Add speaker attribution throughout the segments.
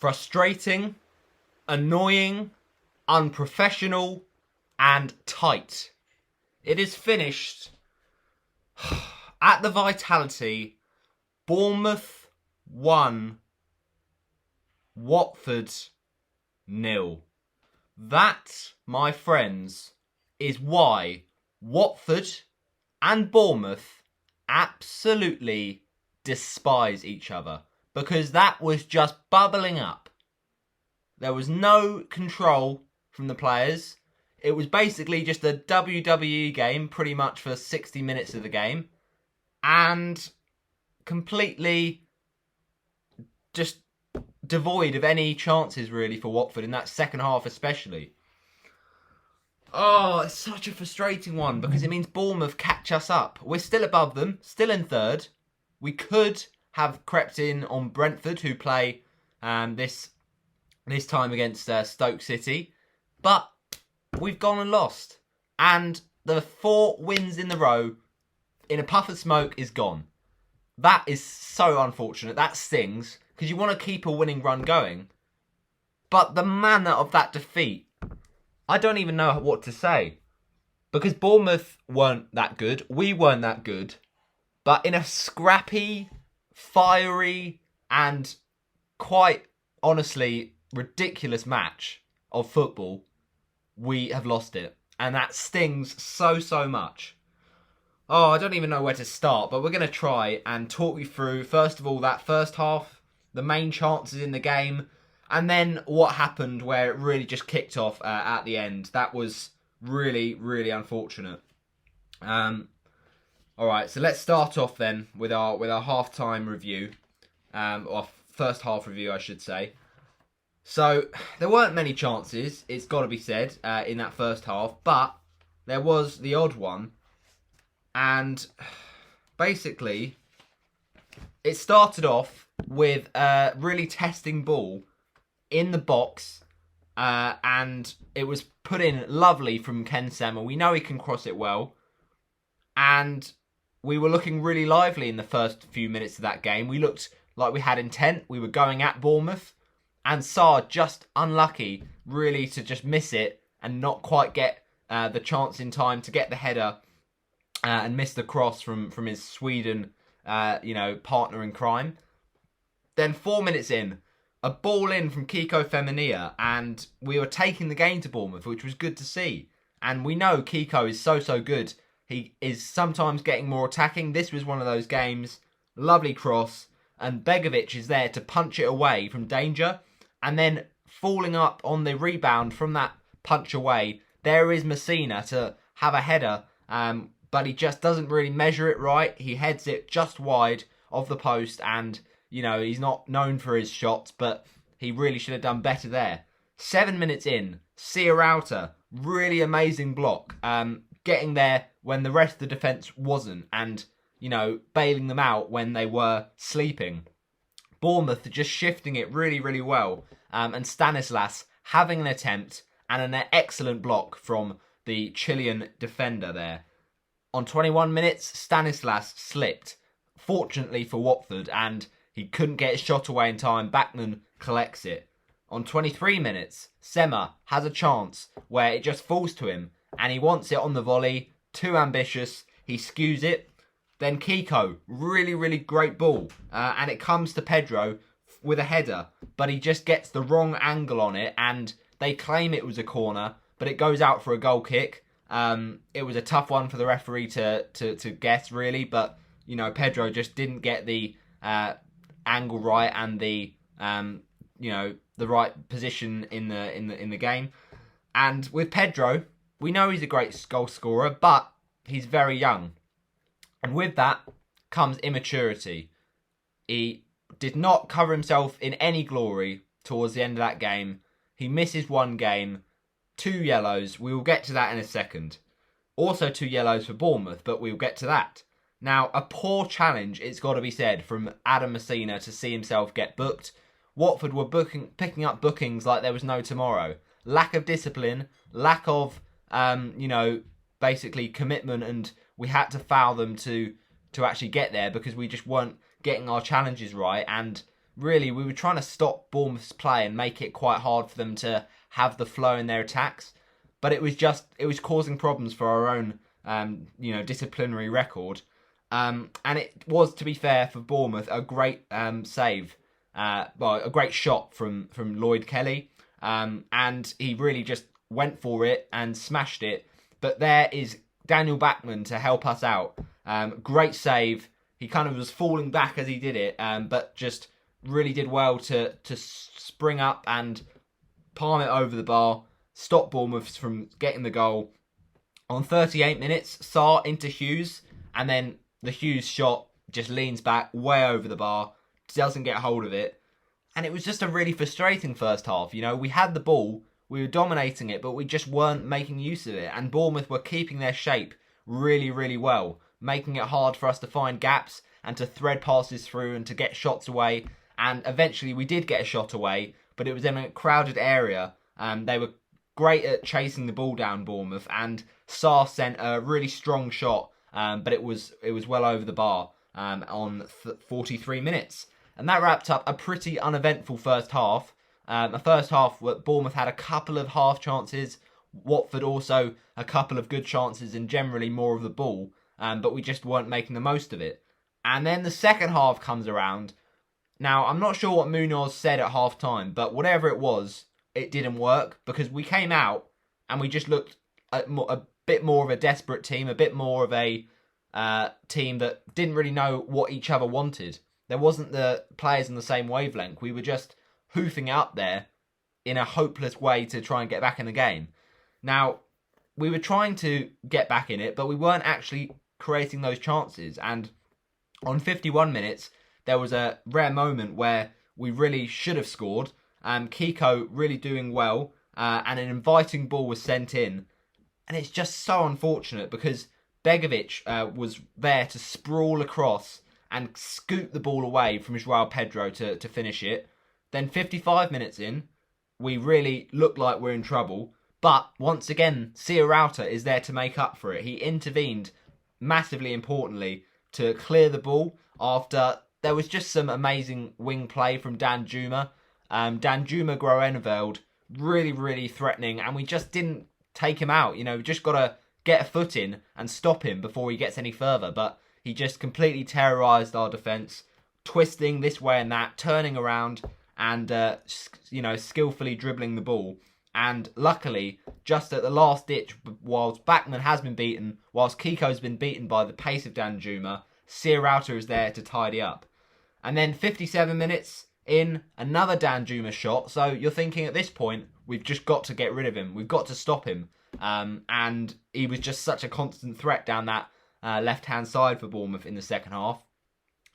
Speaker 1: Frustrating, annoying, unprofessional, and tight. It is finished at the Vitality. Bournemouth 1, Watford 0. That, my friends, is why Watford and Bournemouth absolutely despise each other. Because that was just bubbling up. There was no control from the players. It was basically just a WWE game pretty much for 60 minutes of the game. And completely just devoid of any chances really for Watford in that second half especially. Oh, it's such a frustrating one because it means Bournemouth catch us up. We're still above them, still in third. We could have crept in on Brentford, who play this time against Stoke City. But we've gone and lost. And the 4 wins in the row in a puff of smoke is gone. That is so unfortunate. That stings because you want to keep a winning run going. But the manner of that defeat, I don't even know what to say. Because Bournemouth weren't that good. We weren't that good. But in a scrappy, fiery, and quite honestly ridiculous match of football, we have lost it. And that stings so much. Oh, I don't even know where to start, but we're going to try and talk you through, first of all, that first half, the main chances in the game, and then what happened where it really just kicked off at the end. That was really unfortunate. Alright, so let's start off then with our half-time review, or first half review, I should say. So, there weren't many chances, it's got to be said, in that first half, but there was the odd one. And basically, it started off with a really testing ball in the box, and it was put in lovely from Ken Sema. We know he can cross it well, and we were looking really lively in the first few minutes of that game. We looked like we had intent. We were going at Bournemouth, and Sarr just unlucky, really, to just miss it and not quite get the chance in time to get the header. And missed the cross from his Sweden, partner in crime. Then 4 minutes in, a ball in from Kiko Femenia, and we were taking the game to Bournemouth, which was good to see. And we know Kiko is so good. He is sometimes getting more attacking. This was one of those games. Lovely cross, and Begovic is there to punch it away from danger. And then falling up on the rebound from that punch away, there is Messina to have a header. But he just doesn't really measure it right. He heads it just wide of the post, and, he's not known for his shots, but he really should have done better there. 7 minutes in, Sierralta, really amazing block, getting there when the rest of the defence wasn't, and, bailing them out when they were sleeping. Bournemouth just shifting it really well, and Stanislas having an attempt, and an excellent block from the Chilean defender there. On 21 minutes, Stanislas slipped, fortunately for Watford, and he couldn't get his shot away in time. Bachmann collects it. On 23 minutes, Sema has a chance where it just falls to him, and he wants it on the volley. Too ambitious. He skews it. Then Kiko, really great ball, and it comes to Pedro with a header, but he just gets the wrong angle on it, and they claim it was a corner, but it goes out for a goal kick. It was a tough one for the referee to guess, really, but Pedro just didn't get the angle right and the the right position in the game. And with Pedro, we know he's a great goal scorer, but he's very young, and with that comes immaturity. He did not cover himself in any glory towards the end of that game. He misses one game. 2 yellows. We will get to that in a second. Also 2 yellows for Bournemouth, but we'll get to that. Now, a poor challenge, it's got to be said, from Adam Messina to see himself get booked. Watford were picking up bookings like there was no tomorrow. Lack of discipline, lack of, basically commitment, and we had to foul them to actually get there because we just weren't getting our challenges right. And, really we were trying to stop Bournemouth's play and make it quite hard for them to have the flow in their attacks. But it was causing problems for our own disciplinary record. And it was, to be fair, for Bournemouth, a great save. A great shot from Lloyd Kelly. And he really just went for it and smashed it. But there is Daniel Bachmann to help us out. Great save. He kind of was falling back as he did it, but just really did well to spring up and palm it over the bar, stop Bournemouth from getting the goal. On 38 minutes, Sarr into Hughes, and then the Hughes shot just leans back way over the bar, doesn't get hold of it. And it was just a really frustrating first half. You know, we had the ball, we were dominating it, but we just weren't making use of it. And Bournemouth were keeping their shape really, really well, making it hard for us to find gaps and to thread passes through and to get shots away. And eventually we did get a shot away, but it was in a crowded area. They were great at chasing the ball down, Bournemouth, and Sarr sent a really strong shot, but it was well over the bar on 43 minutes. And that wrapped up a pretty uneventful first half. A first half where Bournemouth had a couple of half chances, Watford also a couple of good chances and generally more of the ball, but we just weren't making the most of it. And then the second half comes around. Now, I'm not sure what Munoz said at half-time, but whatever it was, it didn't work because we came out and we just looked a bit more of a desperate team, a bit more of a team that didn't really know what each other wanted. There wasn't the players in the same wavelength. We were just hoofing up there in a hopeless way to try and get back in the game. Now, we were trying to get back in it, but we weren't actually creating those chances. And on 51 minutes, there was a rare moment where we really should have scored. Kiko really doing well, and an inviting ball was sent in. And it's just so unfortunate because Begovic was there to sprawl across and scoop the ball away from Joao Pedro to finish it. Then 55 minutes in, we really look like we're in trouble. But once again, Sierralta is there to make up for it. He intervened massively importantly to clear the ball after there was just some amazing wing play from Dan Juma. Dan Juma Groeneveld, really, really threatening, and we just didn't take him out. You know, we just got to get a foot in and stop him before he gets any further. But he just completely terrorised our defence, twisting this way and that, turning around and, skillfully dribbling the ball. And luckily, just at the last ditch, whilst Bachmann has been beaten, whilst Kiko's been beaten by the pace of Dan Juma, Sierralta is there to tidy up. And then 57 minutes in, another Dan Juma shot. So you're thinking at this point, we've just got to get rid of him. We've got to stop him. And he was just such a constant threat down that left-hand side for Bournemouth in the second half.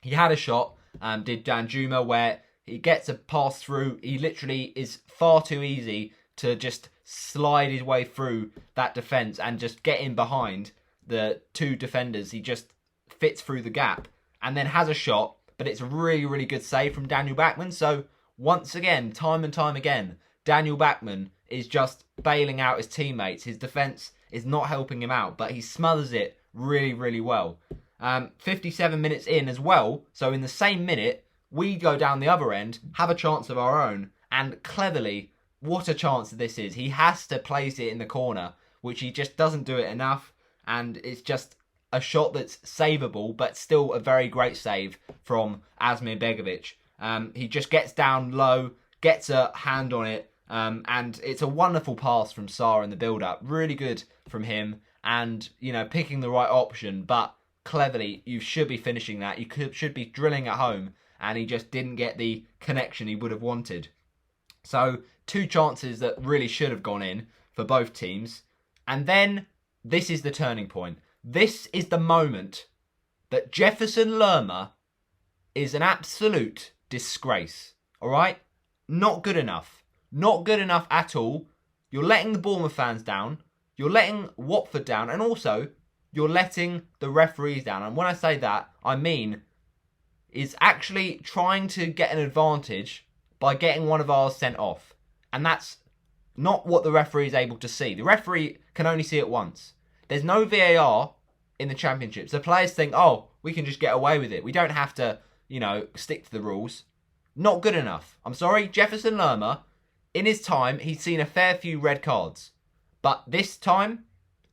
Speaker 1: He had a shot, did Dan Juma, where he gets a pass through. He literally is far too easy to just slide his way through that defence and just get in behind the two defenders. He just fits through the gap and then has a shot, but it's a really, really good save from Daniel Bachmann. So once again, time and time again, Daniel Bachmann is just bailing out his teammates. His defence is not helping him out, but he smothers it really, really well. 57 minutes in as well, so in the same minute, we go down the other end, have a chance of our own, and cleverly, what a chance this is. He has to place it in the corner, which he just doesn't do it enough, and it's just a shot that's savable, but still a very great save from Asmir Begovic. He just gets down low, gets a hand on it, and it's a wonderful pass from Sarr in the build-up. Really good from him, and, picking the right option, but cleverly, you should be finishing that. You should be drilling at home, and he just didn't get the connection he would have wanted. So, two chances that really should have gone in for both teams. And then, this is the turning point. This is the moment that Jefferson Lerma is an absolute disgrace. Alright? Not good enough. Not good enough at all. You're letting the Bournemouth fans down. You're letting Watford down. And also, you're letting the referees down. And when I say that, I mean is actually trying to get an advantage by getting one of ours sent off. And that's not what the referee is able to see. The referee can only see it once. There's no VAR in the Championships. The players think, we can just get away with it. We don't have to, stick to the rules. Not good enough. I'm sorry, Jefferson Lerma, in his time, he's seen a fair few red cards. But this time,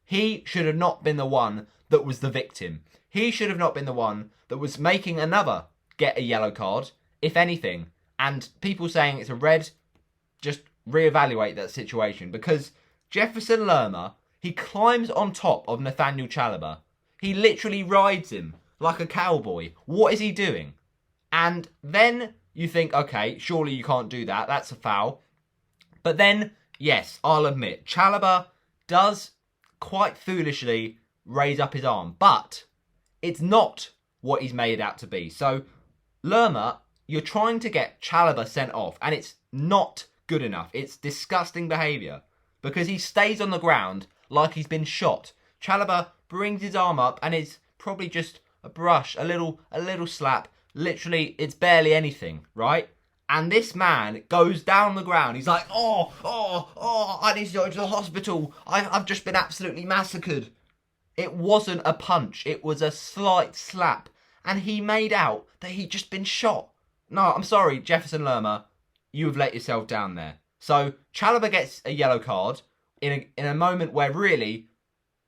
Speaker 1: he should have not been the one that was the victim. He should have not been the one that was making another get a yellow card, if anything. And people saying it's a red, just reevaluate that situation. Because Jefferson Lerma, he climbs on top of Nathaniel Chalobah. He literally rides him like a cowboy. What is he doing? And then you think, okay, surely you can't do that. That's a foul. But then, yes, I'll admit, Chalobah does quite foolishly raise up his arm. But it's not what he's made out to be. So, Lerma, you're trying to get Chalobah sent off. And it's not good enough. It's disgusting behaviour. Because he stays on the ground like he's been shot. Chalobah brings his arm up and it's probably just a brush, a little slap. Literally, it's barely anything, right? And this man goes down the ground. He's like, I need to go to the hospital. I've just been absolutely massacred. It wasn't a punch. It was a slight slap. And he made out that he'd just been shot. No, I'm sorry, Jefferson Lerma. You have let yourself down there. So, Chalobah gets a yellow card in a moment where really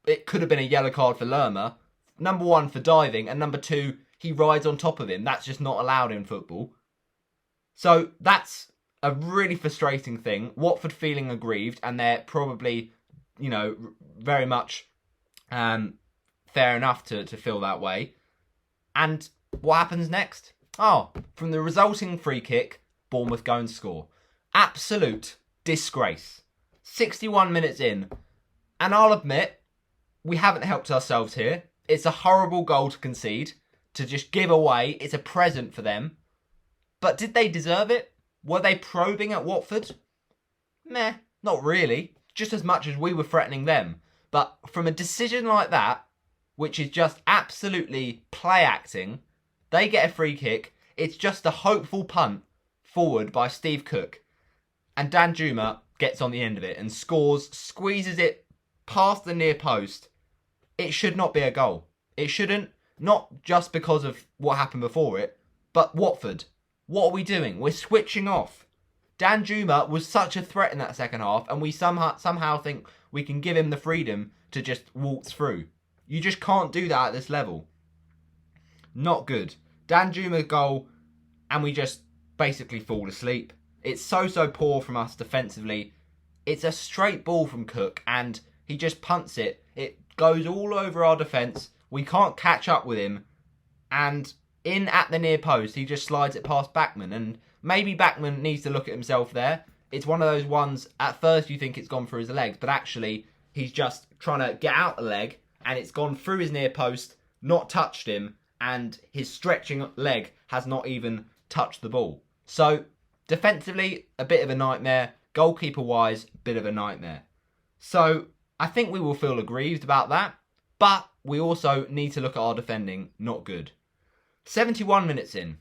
Speaker 1: it could have been a yellow card for Lerma. Number one, for diving. And number two, he rides on top of him. That's just not allowed in football. So that's a really frustrating thing. Watford feeling aggrieved, and they're probably, very much fair enough to feel that way. And what happens next? From the resulting free kick, Bournemouth go and score. Absolute disgrace. 61 minutes in. And I'll admit, we haven't helped ourselves here. It's a horrible goal to concede, to just give away. It's a present for them. But did they deserve it? Were they probing at Watford? Meh, not really. Just as much as we were threatening them. But from a decision like that, which is just absolutely play acting, they get a free kick. It's just a hopeful punt forward by Steve Cook. And Danjuma gets on the end of it and scores, squeezes it past the near post. It should not be a goal. It shouldn't. Not just because of what happened before it, but Watford. What are we doing? We're switching off. Danjuma was such a threat in that second half, and we somehow think we can give him the freedom to just waltz through. You just can't do that at this level. Not good. Danjuma goal, and we just basically fall asleep. It's so poor from us defensively. It's a straight ball from Cook, and he just punts it. It goes all over our defence. We can't catch up with him. And in at the near post, he just slides it past Bachmann. And maybe Bachmann needs to look at himself there. It's one of those ones, at first you think it's gone through his legs, but actually he's just trying to get out the leg, and it's gone through his near post, not touched him, and his stretching leg has not even touched the ball. So, defensively, a bit of a nightmare. Goalkeeper-wise, a bit of a nightmare. So, I think we will feel aggrieved about that, but we also need to look at our defending. Not good. 71 minutes in,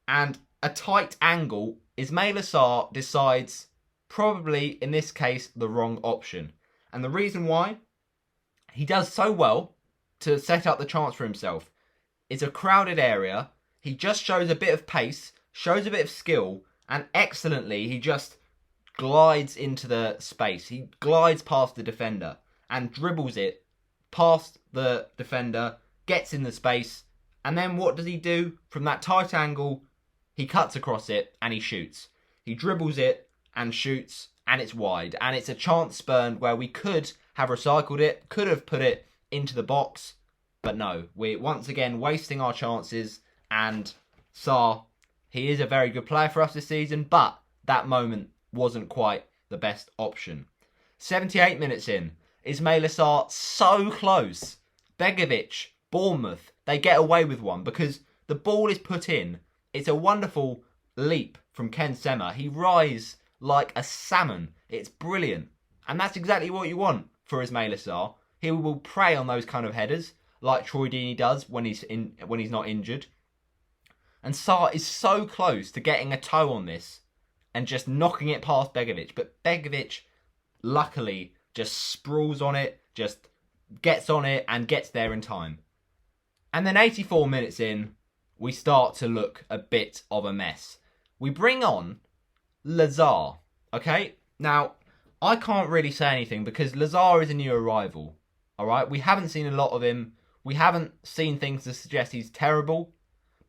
Speaker 1: and a tight angle, Ismaila Sarr decides, probably in this case, the wrong option. And the reason why, he does so well to set up the chance for himself. It's a crowded area. He just shows a bit of pace, shows a bit of skill, and excellently, he just glides into the space. He glides past the defender and dribbles it past the defender, gets in the space, and then what does he do? From that tight angle, he cuts across it and he shoots. He dribbles it and shoots, and it's wide. And it's a chance spurned where we could have recycled it, could have put it into the box, but no. We're once again wasting our chances, and Sarr, he is a very good player for us this season, but that moment wasn't quite the best option. 78 minutes in, Ismaila Sarr so close. Begovic, Bournemouth, they get away with one because the ball is put in. It's a wonderful leap from Ken Sema. He rises like a salmon. It's brilliant. And that's exactly what you want for Ismaila Sarr. He will prey on those kind of headers like Troy Deeney does when he's not injured. And Sarr is so close to getting a toe on this and just knocking it past Begovic. But Begovic, luckily, just sprawls on it, just gets on it and gets there in time. And then 84 minutes in, we start to look a bit of a mess. We bring on Lazar, okay? Now, I can't really say anything because Lazar is a new arrival, all right? We haven't seen a lot of him. We haven't seen things to suggest he's terrible,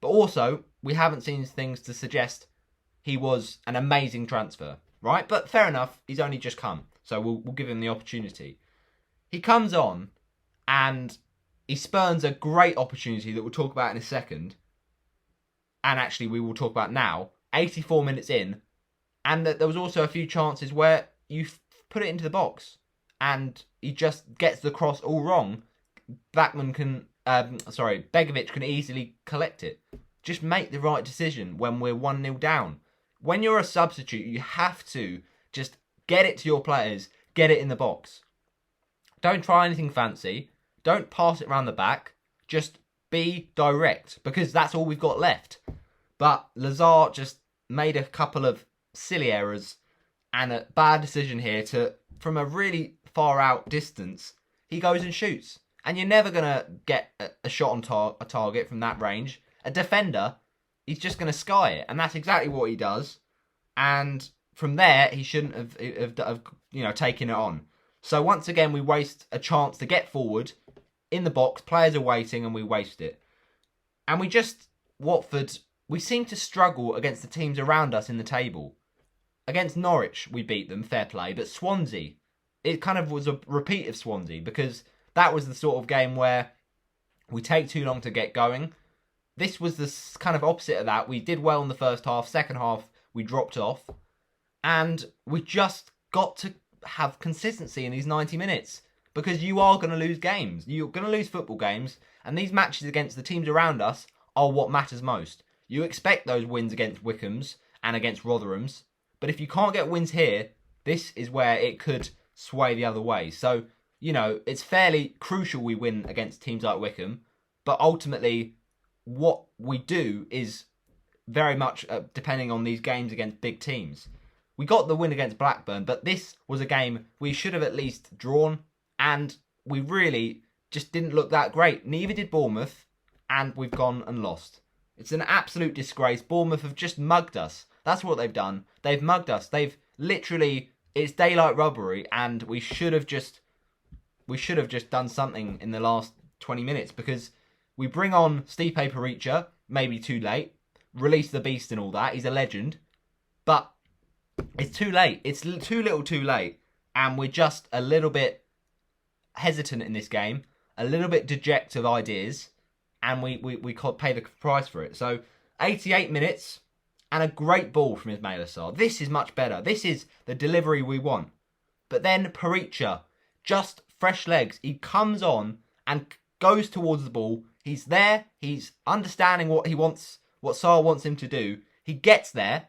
Speaker 1: but also we haven't seen things to suggest he was an amazing transfer, right? But fair enough, he's only just come, so we'll give him the opportunity. He comes on and he spurns a great opportunity that we'll talk about in a second, and actually we will talk about now, 84 minutes in, and that there was also a few chances where you put it into the box and he just gets the cross all wrong. Begovic can easily collect it. Just make the right decision when we're 1-0 down. When you're a substitute, you have to just get it to your players, get it in the box. Don't try anything fancy. Don't pass it around the back. Just be direct, because that's all we've got left. But Lazar just made a couple of silly errors and a bad decision here from a really far out distance, he goes and shoots. And you're never going to get a shot on a target from that range. A defender, he's just going to sky it. And that's exactly what he does. And from there, he shouldn't have taken it on. So once again, we waste a chance to get forward in the box. Players are waiting and we waste it. And Watford, we seem to struggle against the teams around us in the table. Against Norwich, we beat them, fair play. But Swansea, it kind of was a repeat of Swansea, because that was the sort of game where we take too long to get going. This was the kind of opposite of that. We did well in the first half. Second half, we dropped off. And we just got to have consistency in these 90 minutes. Because you are going to lose games. You're going to lose football games. And these matches against the teams around us are what matters most. You expect those wins against Wickhams and against Rotherhams. But if you can't get wins here, this is where it could sway the other way. So, it's fairly crucial we win against teams like Wickham. But ultimately, what we do is very much depending on these games against big teams. We got the win against Blackburn, but this was a game we should have at least drawn. And we really just didn't look that great. Neither did Bournemouth. And we've gone and lost. It's an absolute disgrace. Bournemouth have just mugged us. That's what they've done. They've mugged us. They've literally, it's daylight robbery, and we should have just done something in the last 20 minutes, because we bring on Stipe Perica, maybe too late, release the beast and all that. He's a legend, but it's too late. It's too little too late, and we're just a little bit hesitant in this game, a little bit dejected of ideas, and we can't pay the price for it. So 88 minutes. And a great ball from Ismail Assar. This is much better. This is the delivery we want. But then Perica, just fresh legs. He comes on and goes towards the ball. He's there. He's understanding what he wants, what Sarr wants him to do. He gets there,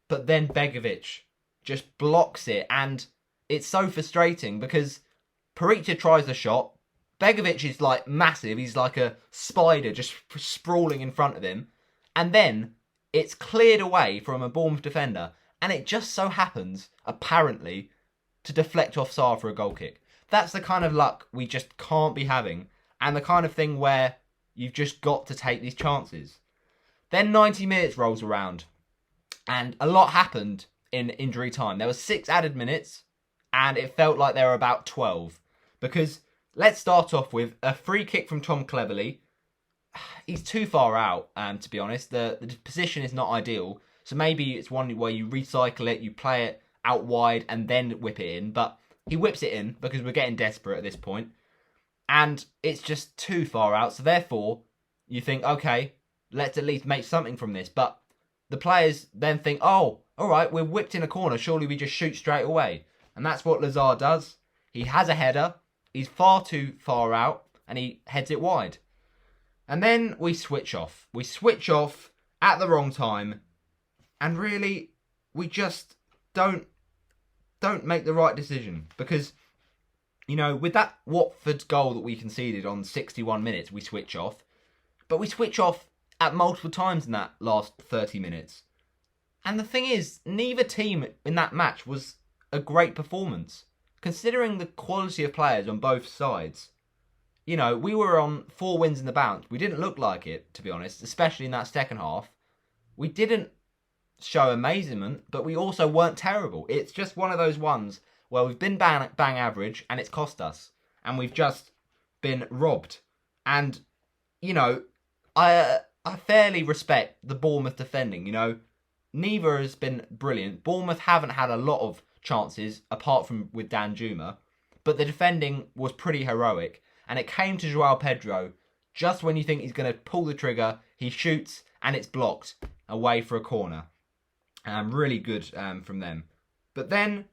Speaker 1: but then Begovic just blocks it. And it's so frustrating because Perica tries the shot. Begovic is like massive. He's like a spider just sprawling in front of him. And then it's cleared away from a Bournemouth defender, and it just so happens, apparently, to deflect off Sarr for a goal kick. That's the kind of luck we just can't be having, and the kind of thing where you've just got to take these chances. Then 90 minutes rolls around, and a lot happened in injury time. There were 6 added minutes, and it felt like there were about 12. Because let's start off with a free kick from Tom Cleverley. He's too far out, to be honest. The position is not ideal. So maybe it's one where you recycle it, you play it out wide and then whip it in. But he whips it in because we're getting desperate at this point. And it's just too far out. So therefore, you think, okay, let's at least make something from this. But the players then think, oh, all right, we're whipped in a corner. Surely we just shoot straight away. And that's what Lazar does. He has a header. He's far too far out and he heads it wide. And then we switch off. We switch off at the wrong time. And really, we just don't make the right decision. Because, with that Watford goal that we conceded on 61 minutes, we switch off. But we switch off at multiple times in that last 30 minutes. And the thing is, neither team in that match was a great performance. Considering the quality of players on both sides. We were on 4 wins in the bounce. We didn't look like it, to be honest, especially in that second half. We didn't show amazement, but we also weren't terrible. It's just one of those ones where we've been bang average and it's cost us. And we've just been robbed. And, you know, I fairly respect the Bournemouth defending, you know. Neither has been brilliant. Bournemouth haven't had a lot of chances, apart from with Dan Juma. But the defending was pretty heroic. And it came to João Pedro just when you think he's going to pull the trigger. He shoots and it's blocked away for a corner. Really good from them. But then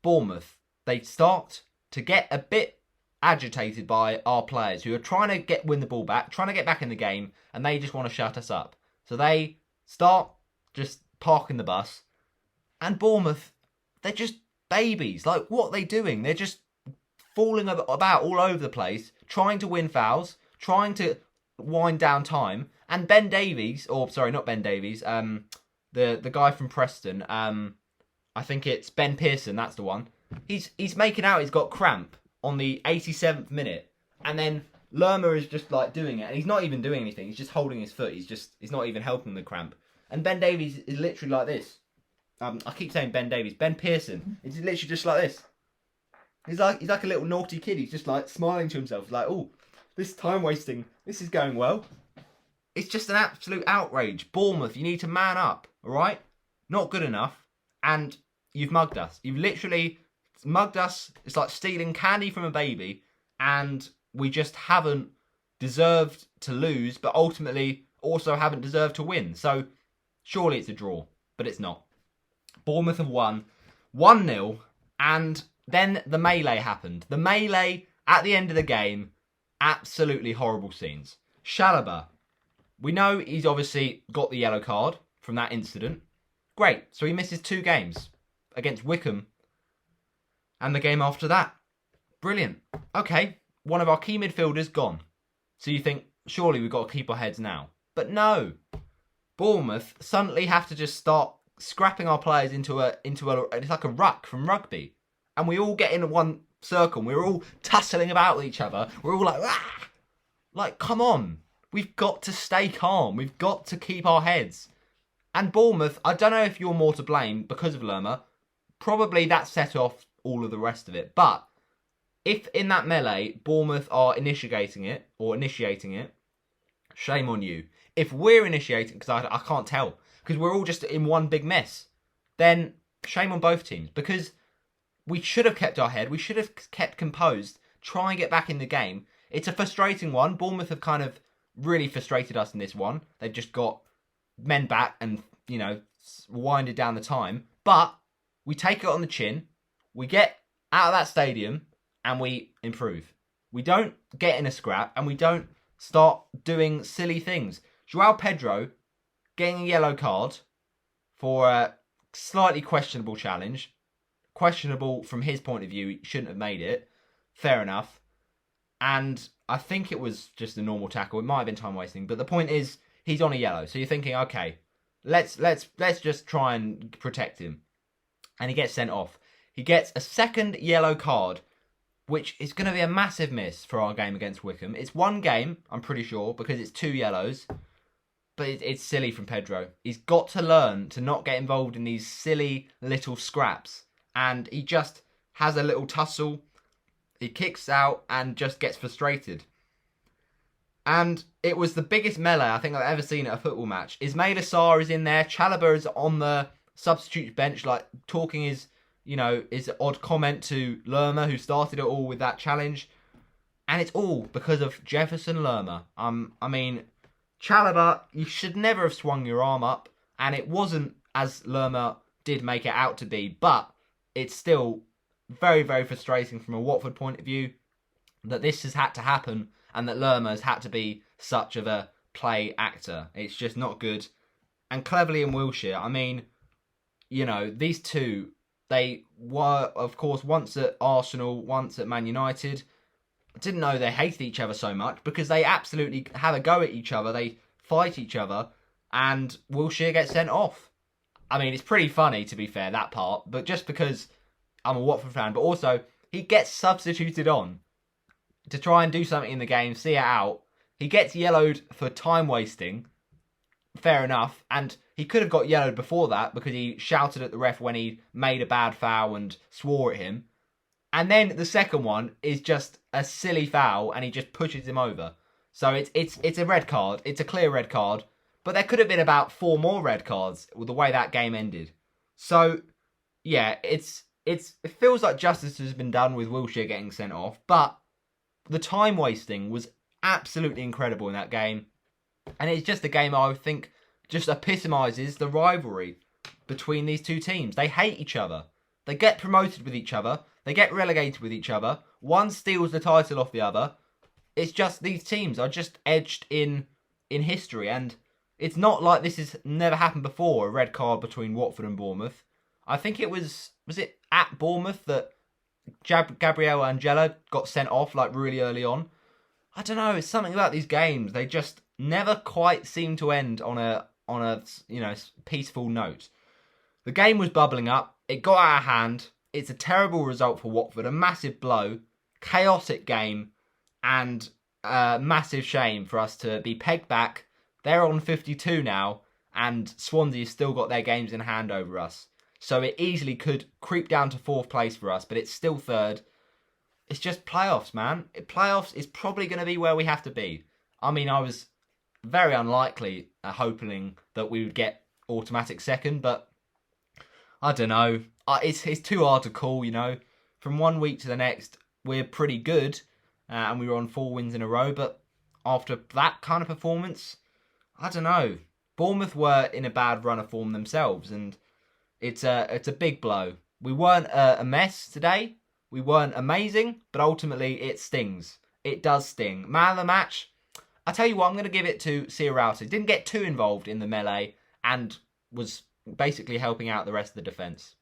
Speaker 1: Bournemouth, they start to get a bit agitated by our players who are trying to win the ball back, trying to get back in the game, and they just want to shut us up. So they start just parking the bus. And Bournemouth, they're just babies. Like, what are they doing? They're just falling about all over the place, trying to win fouls, trying to wind down time. And Ben Davies, or sorry, not Ben Davies, the guy from Preston, I think it's Ben Pearson, that's the one. He's making out he's got cramp on the 87th minute, and then Lerma is just like doing it, and he's not even doing anything. He's just holding his foot. He's not even helping the cramp. And Ben Davies is literally like this. I keep saying Ben Davies. Ben Pearson is literally just like this. He's like a little naughty kid. He's just like smiling to himself, like, oh, this time wasting, this is going well. It's just an absolute outrage. Bournemouth, you need to man up, all right? Not good enough, and you've mugged us. You've literally mugged us. It's like stealing candy from a baby, and we just haven't deserved to lose, but ultimately also haven't deserved to win. So surely it's a draw, but it's not. Bournemouth have won 1-0, and then the melee happened. The melee at the end of the game, absolutely horrible scenes. Chalobah, we know he's obviously got the yellow card from that incident. Great, so he misses 2 games against Wycombe and the game after that. Brilliant. Okay, one of our key midfielders gone. So you think, surely we've got to keep our heads now. But no. Bournemouth suddenly have to just start scrapping our players into it's like a ruck from rugby. And we all get in one circle. And we're all tussling about with each other. We're all like, ah! Like, come on. We've got to stay calm. We've got to keep our heads. And Bournemouth, I don't know if you're more to blame because of Lerma. Probably that set off all of the rest of it. But if in that melee, Bournemouth are initiating it, shame on you. If we're initiating, because I can't tell, because we're all just in one big mess, then shame on both teams. Because we should have kept our head, we should have kept composed, try and get back in the game. It's a frustrating one. Bournemouth have kind of really frustrated us in this one. They've just got men back and, you know, winded down the time. But we take it on the chin, we get out of that stadium, and we improve. We don't get in a scrap, and we don't start doing silly things. João Pedro getting a yellow card for a slightly questionable challenge. Questionable from his point of view. He shouldn't have made it. Fair enough. And I think it was just a normal tackle. It might have been time wasting. But the point is, he's on a yellow. So you're thinking, okay, let's just try and protect him. And he gets sent off. He gets a second yellow card, which is going to be a massive miss for our game against Wycombe. It's one game, I'm pretty sure, because it's 2 yellows. But it's silly from Pedro. He's got to learn to not get involved in these silly little scraps. And he just has a little tussle. He kicks out and just gets frustrated. And it was the biggest melee I think I've ever seen at a football match. Ismail Assar is in there. Chalobah is on the substitute bench, like talking his odd comment to Lerma, who started it all with that challenge. And it's all because of Jefferson Lerma. I mean, Chalobah, you should never have swung your arm up. And it wasn't as Lerma did make it out to be. But it's still very, very frustrating from a Watford point of view that this has had to happen and that Lerma has had to be such of a play actor. It's just not good. And Cleverley and Wilshere, I mean, you know, these two, they were, of course, once at Arsenal, once at Man United. I didn't know they hated each other so much because they absolutely have a go at each other. They fight each other and Wilshere gets sent off. I mean, it's pretty funny, to be fair, that part. But just because I'm a Watford fan, but also he gets substituted on to try and do something in the game, see it out. He gets yellowed for time wasting. Fair enough. And He could have got yellowed before that because he shouted at the ref when he made a bad foul and swore at him. And then the second one is just a silly foul and he just pushes him over. So it's a red card. It's a clear red card. But there could have been about 4 more red cards with the way that game ended. So, yeah, it feels like justice has been done with Wilshere getting sent off. But the time wasting was absolutely incredible in that game. And it's just a game I think just epitomises the rivalry between these two teams. They hate each other. They get promoted with each other. They get relegated with each other. One steals the title off the other. It's just these teams are just edged in history. And it's not like this has never happened before, a red card between Watford and Bournemouth. I think it was it at Bournemouth that Gabriel Angela got sent off like really early on. I don't know, it's something about these games. They just never quite seem to end on a peaceful note. The game was bubbling up. It got out of hand. It's a terrible result for Watford. A massive blow. Chaotic game. And a massive shame for us to be pegged back. They're on 52 now. And Swansea's still got their games in hand over us. So it easily could creep down to 4th place for us. But it's still 3rd. It's just playoffs, man. Playoffs is probably going to be where we have to be. I mean, I was very unlikely hoping that we would get automatic 2nd, but I don't know. It's too hard to call, you know. From one week to the next, we're pretty good, and we were on 4 wins in a row, but after that kind of performance, I don't know. Bournemouth were in a bad run of form themselves, and it's a big blow. We weren't a mess today. We weren't amazing, but ultimately it stings. It does sting. Man of the match, I tell you what, I'm going to give it to Sierralta. He didn't get too involved in the melee and was basically helping out the rest of the defence.